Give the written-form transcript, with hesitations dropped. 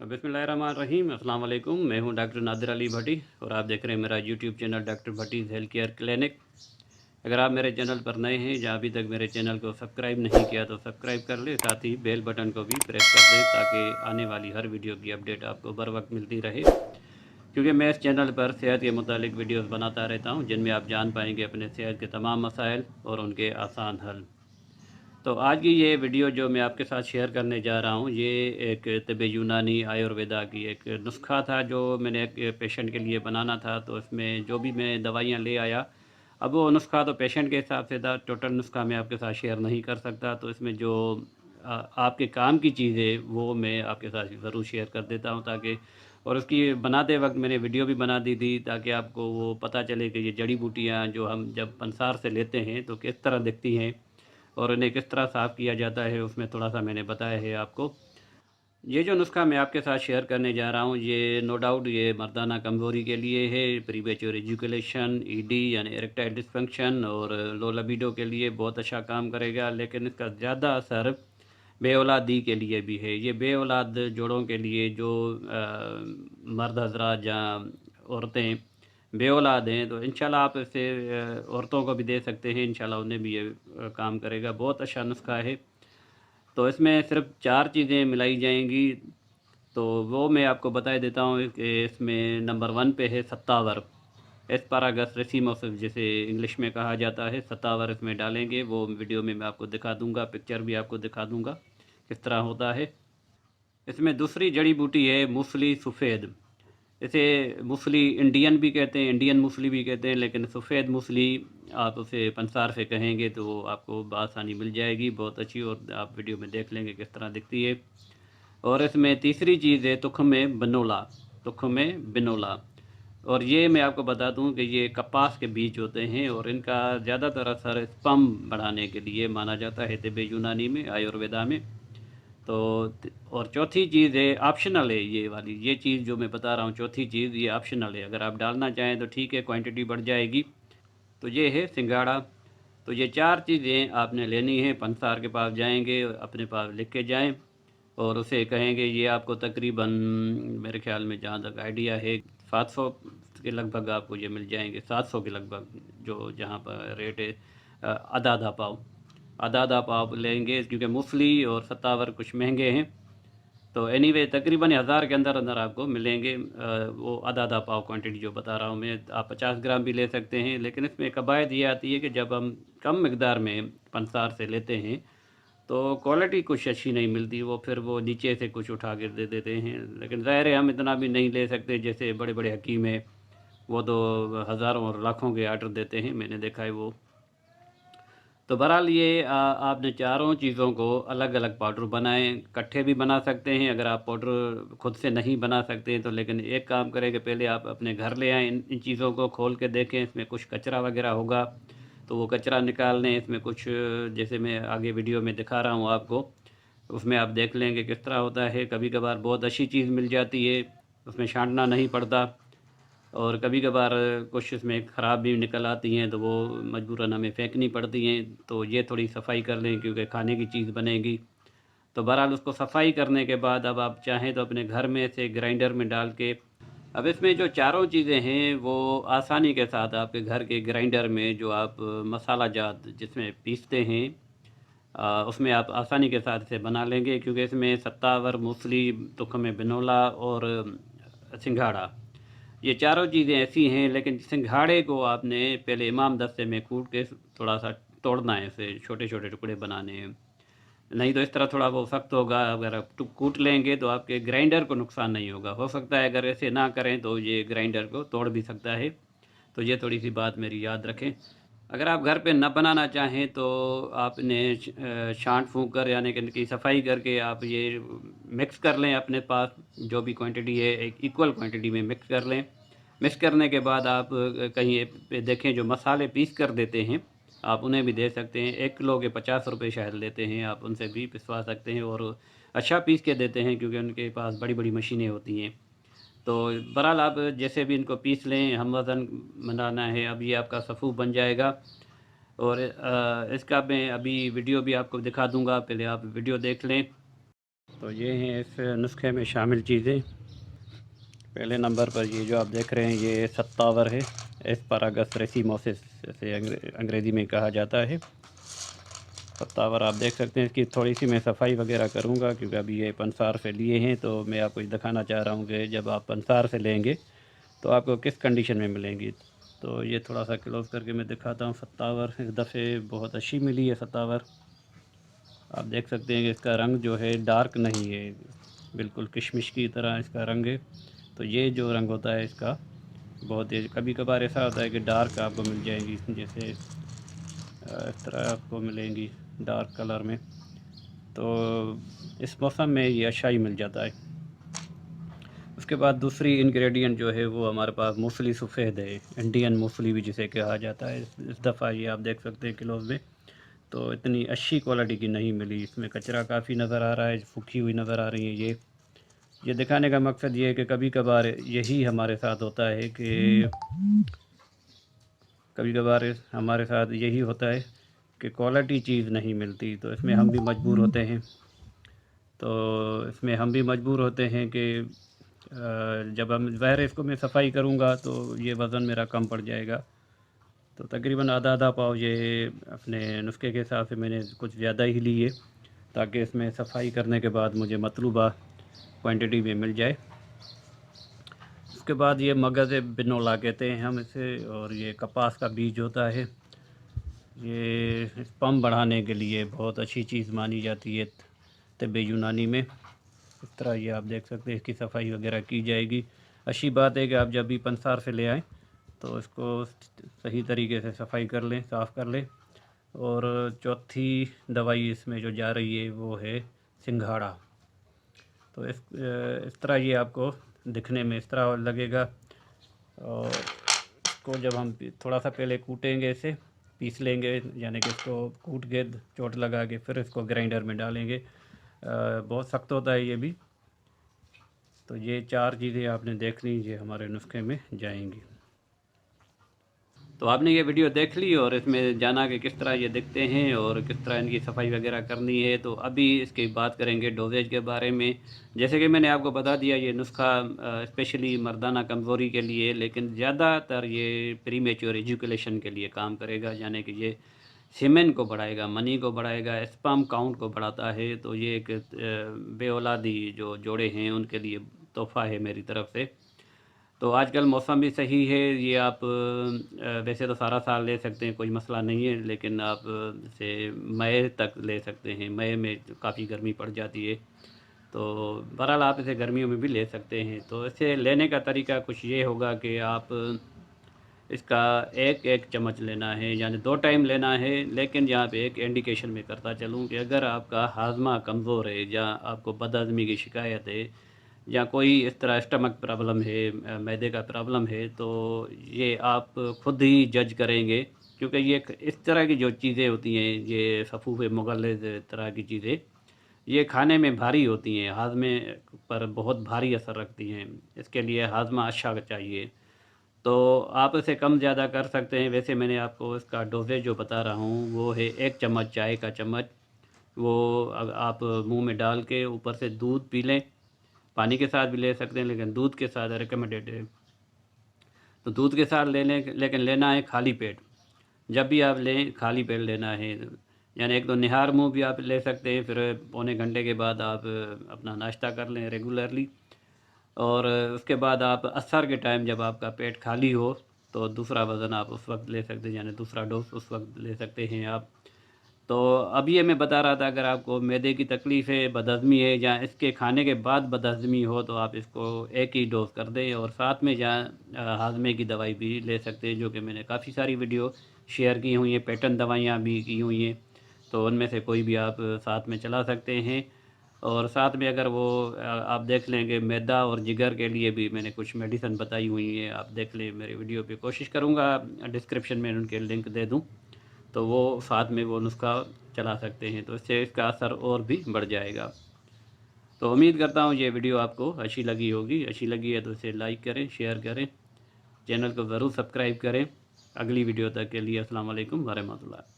बिस्मिल्लाहिर्रहमानिर्रहीम। अस्सलाम वालेकुम। मैं हूं डॉक्टर नादिर अली भट्टी और आप देख रहे हैं मेरा YouTube channel doctor Bhatti's health care clinic. अगर आप मेरे चैनल पर नए हैं या अभी तक मेरे चैनल को सब्सक्राइब नहीं किया तो सब्सक्राइब कर ले, साथ ही बेल बटन को भी प्रेस कर दें ताकि आने वाली हर वीडियो की अपडेट आपको बर वक्त मिलती रहे। क्योंकि मैं इस चैनल पर सेहत के मुतालिक वीडियोज़ बनाता रहता हूँ जिनमें आप जान पाएंगे अपने सेहत के तमाम मसाइल और उनके आसान हल। तो आज की ये वीडियो जो मैं आपके साथ शेयर करने जा रहा हूँ, ये एक तिब्बे यूनानी आयुर्वेदा की एक नुस्खा था जो मैंने एक पेशेंट के लिए बनाना था। तो इसमें जो भी मैं दवाइयाँ ले आया, अब वो नुस्खा तो पेशेंट के हिसाब से था, टोटल नुस्खा मैं आपके साथ शेयर नहीं कर सकता। तो इसमें जो आपके काम की चीज़ें वो मैं आपके साथ ज़रूर शेयर कर देता हूँ ताकि, और उसकी बनाते वक्त मैंने वीडियो भी बना दी थी ताकि आपको वो पता चले कि ये जड़ी बूटियाँ जो हम जब पंसार से लेते हैं तो किस तरह दिखती हैं और इन्हें किस तरह साफ़ किया जाता है, उसमें थोड़ा सा मैंने बताया है आपको। ये जो नुस्खा मैं आपके साथ शेयर करने जा रहा हूँ, ये नो डाउट ये मर्दाना कमज़ोरी के लिए है, प्रीमेच्योर एजुकेशन, ईडी यानी इरेक्टाइल डिसफंक्शन और लो लिबिडो के लिए बहुत अच्छा काम करेगा। लेकिन इसका ज़्यादा असर बेऔलादी के लिए भी है। ये बेऔलाद जोड़ों के लिए जो मर्द हजरात या औरतें बेऔलाद हैं, तो इंशाल्लाह आप इसे औरतों को भी दे सकते हैं, इंशाल्लाह उन्हें भी ये काम करेगा। बहुत अच्छा नुस्खा है। तो इसमें सिर्फ 4 चीज़ें मिलाई जाएंगी, तो वो मैं आपको बता देता हूँ कि इसमें नंबर 1 पे है सत्तावर, एस्पारागस रेसिमोस जिसे इंग्लिश में कहा जाता है। सत्तावर इसमें डालेंगे, वो वीडियो में मैं आपको दिखा दूँगा, पिक्चर भी आपको दिखा दूँगा किस तरह होता है। इसमें दूसरी जड़ी बूटी है मूसली सफ़ेद। इसे मूसली इंडियन भी कहते हैं, इंडियन मूसली भी कहते हैं, लेकिन सफ़ेद मूसली आप उसे पंसार से कहेंगे तो वो आपको बआसानी मिल जाएगी, बहुत अच्छी, और आप वीडियो में देख लेंगे किस तरह दिखती है। और इसमें तीसरी चीज़ है तुख्म बिनोला, तुख्म बिनोला। और ये मैं आपको बता दूं कि ये कपास के बीज होते हैं और इनका ज़्यादातर असर स्पर्म बढ़ाने के लिए माना जाता है तिब्बे यूनानी में, आयुर्वेदा में। तो और चौथी चीज़ है, ऑप्शनल है ये वाली, ये चीज़ जो मैं बता रहा हूँ चौथी चीज़, ये ऑप्शनल है, अगर आप डालना चाहें तो ठीक है, क्वांटिटी बढ़ जाएगी। तो ये है सिंगाड़ा। तो ये 4 चीज़ें आपने लेनी है, पंसार के पास जाएंगे, अपने पास लिख के जाएं और उसे कहेंगे ये आपको तकरीबन, मेरे ख्याल में जहाँ तक आइडिया है, 700 के लगभग आपको ये मिल जाएंगे, 700 के लगभग, जो जहाँ पर रेट है आधा आधा पाव, आधा आधा पाव लेंगे क्योंकि मूसली और सत्तावर कुछ महंगे हैं। तो एनीवे तकरीबन 1000 के अंदर अंदर आपको मिलेंगे, वो आधा आधा पाव क्वांटिटी जो बता रहा हूँ मैं। आप 50 ग्राम भी ले सकते हैं, लेकिन इसमें कवायद ये आती है कि जब हम कम मकदार में पंसार से लेते हैं तो क्वालिटी कुछ अच्छी नहीं मिलती, वो फिर वो नीचे से कुछ उठा के दे देते हैं। लेकिन ज़ाहिर है हम इतना भी नहीं ले सकते, जैसे बड़े बड़े हकीम हैं वो तो हज़ारों और लाखों के आर्डर देते हैं, मैंने देखा है वो। तो बहरहाल ये आपने चारों चीज़ों को अलग अलग पाउडर बनाएं, इकट्ठे भी बना सकते हैं अगर आप पाउडर खुद से नहीं बना सकते हैं तो। लेकिन एक काम करें कि पहले आप अपने घर ले आएँ, इन चीज़ों को खोल के देखें, इसमें कुछ कचरा वगैरह होगा तो वो कचरा निकाल लें। इसमें कुछ जैसे मैं आगे वीडियो में दिखा रहा हूँ आपको, उसमें आप देख लेंगे किस तरह होता है। कभी कभार बहुत अच्छी चीज़ मिल जाती है, उसमें छांटना नहीं पड़ता, और कभी कभार कुछ इसमें ख़राब भी निकल आती हैं तो वो मजबूरन हमें फेंकनी पड़ती हैं। तो ये थोड़ी सफाई कर लें क्योंकि खाने की चीज़ बनेगी। तो बहरहाल उसको सफाई करने के बाद अब आप चाहें तो अपने घर में से ग्राइंडर में डाल के, अब इसमें जो चारों चीज़ें हैं वो आसानी के साथ आपके घर के ग्राइंडर में, जो आप मसाला जात जिसमें पीसते हैं, उसमें आप आसानी के साथ इसे बना लेंगे। क्योंकि इसमें सत्तावर, मूसली, तुख्म बिनोला और सिंघाड़ा, ये चारों चीज़ें ऐसी हैं। लेकिन सिंघाड़े को आपने पहले इमाम दस्ते में कूट के थोड़ा सा तोड़ना है, इसे छोटे छोटे टुकड़े बनाने हैं, नहीं तो इस तरह थोड़ा वो सख्त होगा। अगर आप कूट लेंगे तो आपके ग्राइंडर को नुकसान नहीं होगा। हो सकता है अगर ऐसे ना करें तो ये ग्राइंडर को तोड़ भी सकता है। तो ये थोड़ी सी बात मेरी याद रखें। अगर आप घर पे न बनाना चाहें तो आपने छांट फूंक कर यानी कि इनकी सफाई करके आप ये मिक्स कर लें अपने पास, जो भी क्वांटिटी है एक इक्वल क्वांटिटी में मिक्स कर लें। मिक्स करने के बाद आप कहीं पे देखें जो मसाले पीस कर देते हैं, आप उन्हें भी दे सकते हैं। 1 किलो के 50 रुपये शायद लेते हैं, आप उनसे भी पिसवा सकते हैं और अच्छा पीस के देते हैं क्योंकि उनके पास बड़ी बड़ी मशीनें होती हैं। तो बहरहाल आप जैसे भी इनको पीस लें, हम वज़न बनाना है, अब ये आपका सफ़ू बन जाएगा। और इसका मैं अभी वीडियो भी आपको दिखा दूंगा, पहले आप वीडियो देख लें। तो ये हैं इस नुस्खे में शामिल चीज़ें। पहले नंबर पर ये जो आप देख रहे हैं ये सत्तावर है, एस्पारागस रेसिमोसिस जैसे अंग्रेज़ी में कहा जाता है। सत्तावर आप देख सकते हैं। इसकी थोड़ी सी मैं सफाई वगैरह करूँगा क्योंकि अभी ये पंसार से लिए हैं, तो मैं आपको दिखाना चाह रहा हूँ कि जब आप पंसार से लेंगे तो आपको किस कंडीशन में मिलेंगी। तो ये थोड़ा सा क्लोज करके मैं दिखाता हूँ। सत्तावर इस दफ़े बहुत अच्छी मिली है सत्तावर। आप देख सकते हैं कि इसका रंग जो है डार्क नहीं है, बिल्कुल किशमिश की तरह इसका रंग है। तो ये जो रंग होता है इसका बहुत तेज़, कभी कभार ऐसा होता है कि डार्क आपको मिल जाएंगी, जैसे इस तरह आपको मिलेंगी डार्क कलर में। तो इस मौसम में ये अच्छा ही मिल जाता है। उसके बाद दूसरी इंग्रेडिएंट जो है वो हमारे पास मूंगफली सफ़ेद है, इंडियन मूंगफली भी जिसे कहा जाता है। इस दफ़ा ये आप देख सकते हैं किलोज़ में तो इतनी अच्छी क्वालिटी की नहीं मिली। इसमें कचरा काफ़ी नज़र आ रहा है, सूखी हुई नज़र आ रही है। ये दिखाने का मकसद ये है कि कभी कभार यही हमारे साथ होता है कि कभी कभार हमारे साथ यही होता है कि क्वालिटी चीज़ नहीं मिलती, तो इसमें हम भी मजबूर होते हैं। कि जब हम ज़ाहिर है इसको मैं सफाई करूँगा तो ये वज़न मेरा कम पड़ जाएगा। तो तकरीबन आधा आधा पाव ये अपने नुस्खे के हिसाब से मैंने कुछ ज़्यादा ही लिए ताकि इसमें सफाई करने के बाद मुझे मतलूबा क्वांटिटी में मिल जाए। उसके बाद ये मगज़ बिनोला कहते हैं हम इसे, और ये कपास का बीज होता है। ये स्पर्म बढ़ाने के लिए बहुत अच्छी चीज़ मानी जाती है तिब्बे यूनानी में। इस तरह ये आप देख सकते हैं इसकी सफाई वगैरह की जाएगी। अच्छी बात है कि आप जब भी पंसार से ले आएँ तो इसको सही तरीके से सफाई कर लें, साफ़ कर लें। और चौथी दवाई इसमें जो जा रही है वो है सिंघाड़ा। तो इस तरह ये आपको दिखने में इस तरह लगेगा। और इसको जब हम थोड़ा सा पहले कूटेंगे, इसे पीस लेंगे, यानी कि इसको कूट के चोट लगा के फिर इसको ग्राइंडर में डालेंगे। बहुत सख्त होता है ये भी। तो ये 4 चीज़ें आपने देख ली, ये हमारे नुस्खे में जाएंगी। तो आपने ये वीडियो देख ली और इसमें जाना कि किस तरह ये दिखते हैं और किस तरह इनकी सफाई वगैरह करनी है। तो अभी इसकी बात करेंगे डोजेज के बारे में। जैसे कि मैंने आपको बता दिया ये नुस्खा स्पेशली मर्दाना कमज़ोरी के लिए, लेकिन ज़्यादातर ये प्रीमेच्योर एजुकेशन के लिए काम करेगा, यानी कि ये सीमेन को बढ़ाएगा, मनी को बढ़ाएगा, स्पर्म काउंट को बढ़ाता है। तो ये एक बेऔलादी जो जोड़े हैं उनके लिए तोहफ़ा है मेरी तरफ़ से। तो आजकल मौसम भी सही है, ये आप वैसे तो सारा साल ले सकते हैं, कोई मसला नहीं है, लेकिन आप से मई तक ले सकते हैं। मई में काफ़ी गर्मी पड़ जाती है, तो बहरहाल आप इसे गर्मियों में भी ले सकते हैं। तो इसे लेने का तरीका कुछ ये होगा कि आप इसका एक एक चम्मच लेना है, यानी 2 टाइम लेना है। लेकिन यहाँ पे एक इंडिकेशन में करता चलूँ कि अगर आपका हाजमा कमज़ोर है या आपको बदहज़मी की शिकायत है या कोई इस तरह स्टमक प्रॉब्लम है, मैदे का प्रॉब्लम है, तो ये आप खुद ही जज करेंगे। क्योंकि ये इस तरह की जो चीज़ें होती हैं, ये सफ़ूफ़ मुग़ल्लिज़ तरह की चीज़ें, ये खाने में भारी होती हैं, हाजमे पर बहुत भारी असर रखती हैं। इसके लिए हाजमा अच्छा चाहिए। तो आप इसे कम ज़्यादा कर सकते हैं। वैसे मैंने आपको इसका डोसेज जो बता रहा हूँ वो है 1 चम्मच चाय का चम्मच। वो आप मुंह में डाल के ऊपर से दूध पी लें। पानी के साथ भी ले सकते हैं, लेकिन दूध के साथ रिकमेंडेड है। तो दूध के साथ ले लें, लेकिन लेना है खाली पेट। जब भी आप लें खाली पेट लेना है। यानी एक तो निहार मुँह भी आप ले सकते हैं, फिर पौने घंटे के बाद आप अपना नाश्ता कर लें रेगुलरली। और उसके बाद आप असर के टाइम जब आपका पेट खाली हो तो दूसरा वज़न आप उस वक्त ले सकते हैं, यानी दूसरा डोज उस वक्त ले सकते हैं आप। तो अब ये मैं बता रहा था, अगर आपको मैदे की तकलीफ़ है, बदहज़मी है, या इसके खाने के बाद बदहज़मी हो, तो आप इसको एक ही डोज़ कर दें। और साथ में जहाँ हाजमे की दवाई भी ले सकते हैं, जो कि मैंने काफ़ी सारी वीडियो शेयर की हुई हैं, पैटर्न दवाइयाँ भी की हुई हैं। तो उनमें से कोई भी आप साथ में चला सकते हैं। और साथ में अगर वो आप देख लेंगे मैदा और जिगर के लिए भी मैंने कुछ मेडिसिन बताई हुई हैं, आप देख लें मेरे वीडियो पे। कोशिश करूँगा डिस्क्रिप्शन में उनके लिंक दे दूँ, तो वो साथ में वो नुस्खा चला सकते हैं, तो इससे इसका असर और भी बढ़ जाएगा। तो उम्मीद करता हूँ ये वीडियो आपको अच्छी लगी होगी। अच्छी लगी है तो इसे लाइक करें, शेयर करें, चैनल को ज़रूर सब्सक्राइब करें। अगली वीडियो तक के लिए अस्सलाम वालेकुम व रहमतुल्लाह।